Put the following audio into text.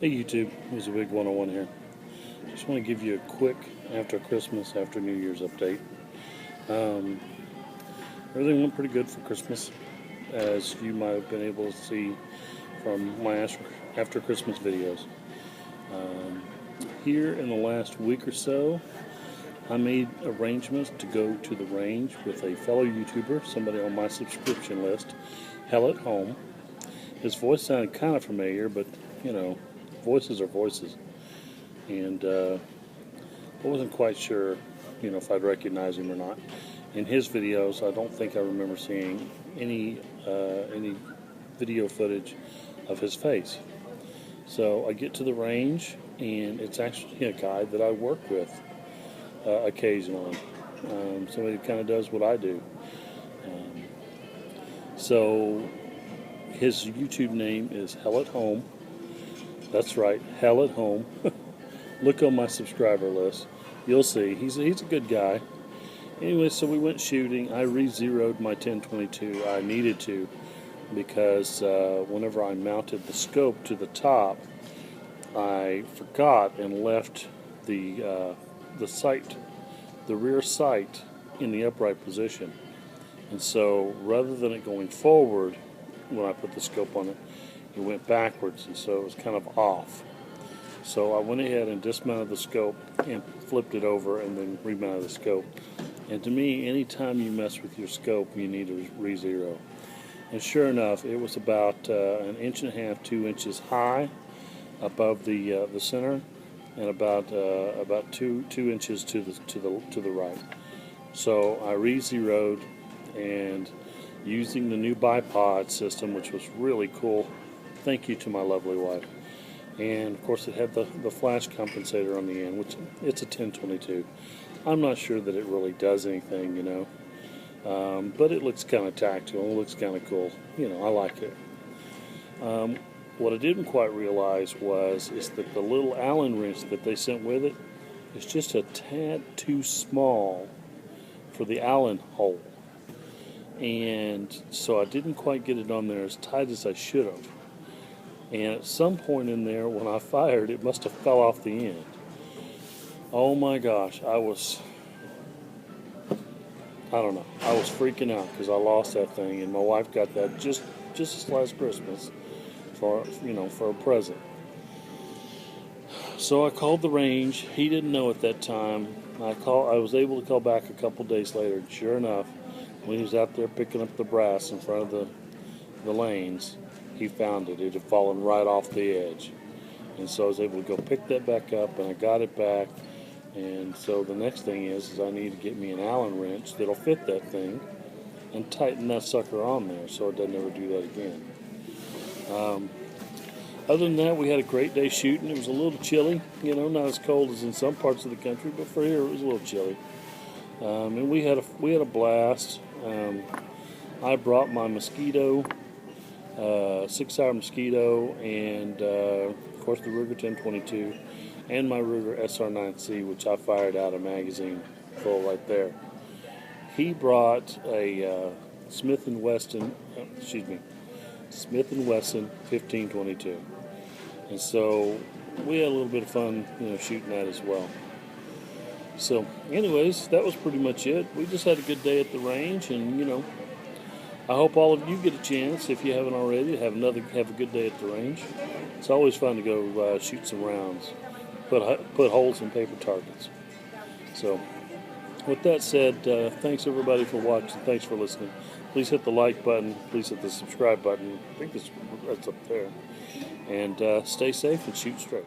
Hey YouTube, here's a big 101 here. Just want to give you a quick after Christmas, after New Year's update. Um, Everything went pretty good for Christmas, as you might have been able to see from my after Christmas videos. Here in the last week or so, I made arrangements to go to the range with a fellow YouTuber, somebody on my subscription list, Hell at Home. His voice sounded kind of familiar, but you know, voices are voices, and I wasn't quite sure, if I'd recognize him or not. In his videos, I don't think I remember seeing any video footage of his face. So I get to the range, and it's actually a guy that I work with occasionally. Somebody who kind of does what I do. So his YouTube name is Hell at Home. That's right, Hell at Home. Look on my subscriber list. You'll see. He's a good guy. Anyway, so we went shooting. I re-zeroed my 1022. I needed to because whenever I mounted the scope to the top, I forgot and left the sight, the rear sight, in the upright position. And so rather than it going forward when I put the scope on it, it went backwards, and so it was kind of off. So I went ahead and dismounted the scope and flipped it over and then remounted the scope. And to me, anytime you mess with your scope, you need to re-zero. And sure enough, it was about 1.5 inches, 2 inches high above the center, and about 2 inches to the right. So I re-zeroed, and using the new bipod system, which was really cool. Thank you to my lovely wife. And of course it had the flash compensator on the end, which it's a 1022. I'm not sure that it really does anything, but it looks kind of tactile. It looks kind of cool. I like it. What I didn't quite realize is that the little Allen wrench that they sent with it is just a tad too small for the Allen hole. And so I didn't quite get it on there as tight as I should have. And at some point in there, when I fired, it must have fell off the end. Oh my gosh, I was freaking out because I lost that thing, and my wife got that just this last Christmas for a present. So I called the range. He didn't know at that time. I was able to call back a couple days later, and sure enough, when he was out there picking up the brass in front of the lanes, he found it. It had fallen right off the edge. And so I was able to go pick that back up, and I got it back. And so the next thing is I need to get me an Allen wrench that'll fit that thing and tighten that sucker on there so it doesn't ever do that again. Other than that, we had a great day shooting. It was a little chilly, not as cold as in some parts of the country, but for here it was a little chilly. And we had a blast. I brought my Mosquito, 6-hour Mosquito, and of course the Ruger 1022, and my Ruger SR9C, which I fired out a magazine full right there. He brought a Smith & Wesson 1522, and so we had a little bit of fun, shooting that as well. So, anyways, that was pretty much it. We just had a good day at the range, and I hope all of you get a chance, if you haven't already, to have a good day at the range. It's always fun to go shoot some rounds, put holes in paper targets. So, with that said, thanks everybody for watching. Thanks for listening. Please hit the like button. Please hit the subscribe button. I think that's up there. And stay safe and shoot straight.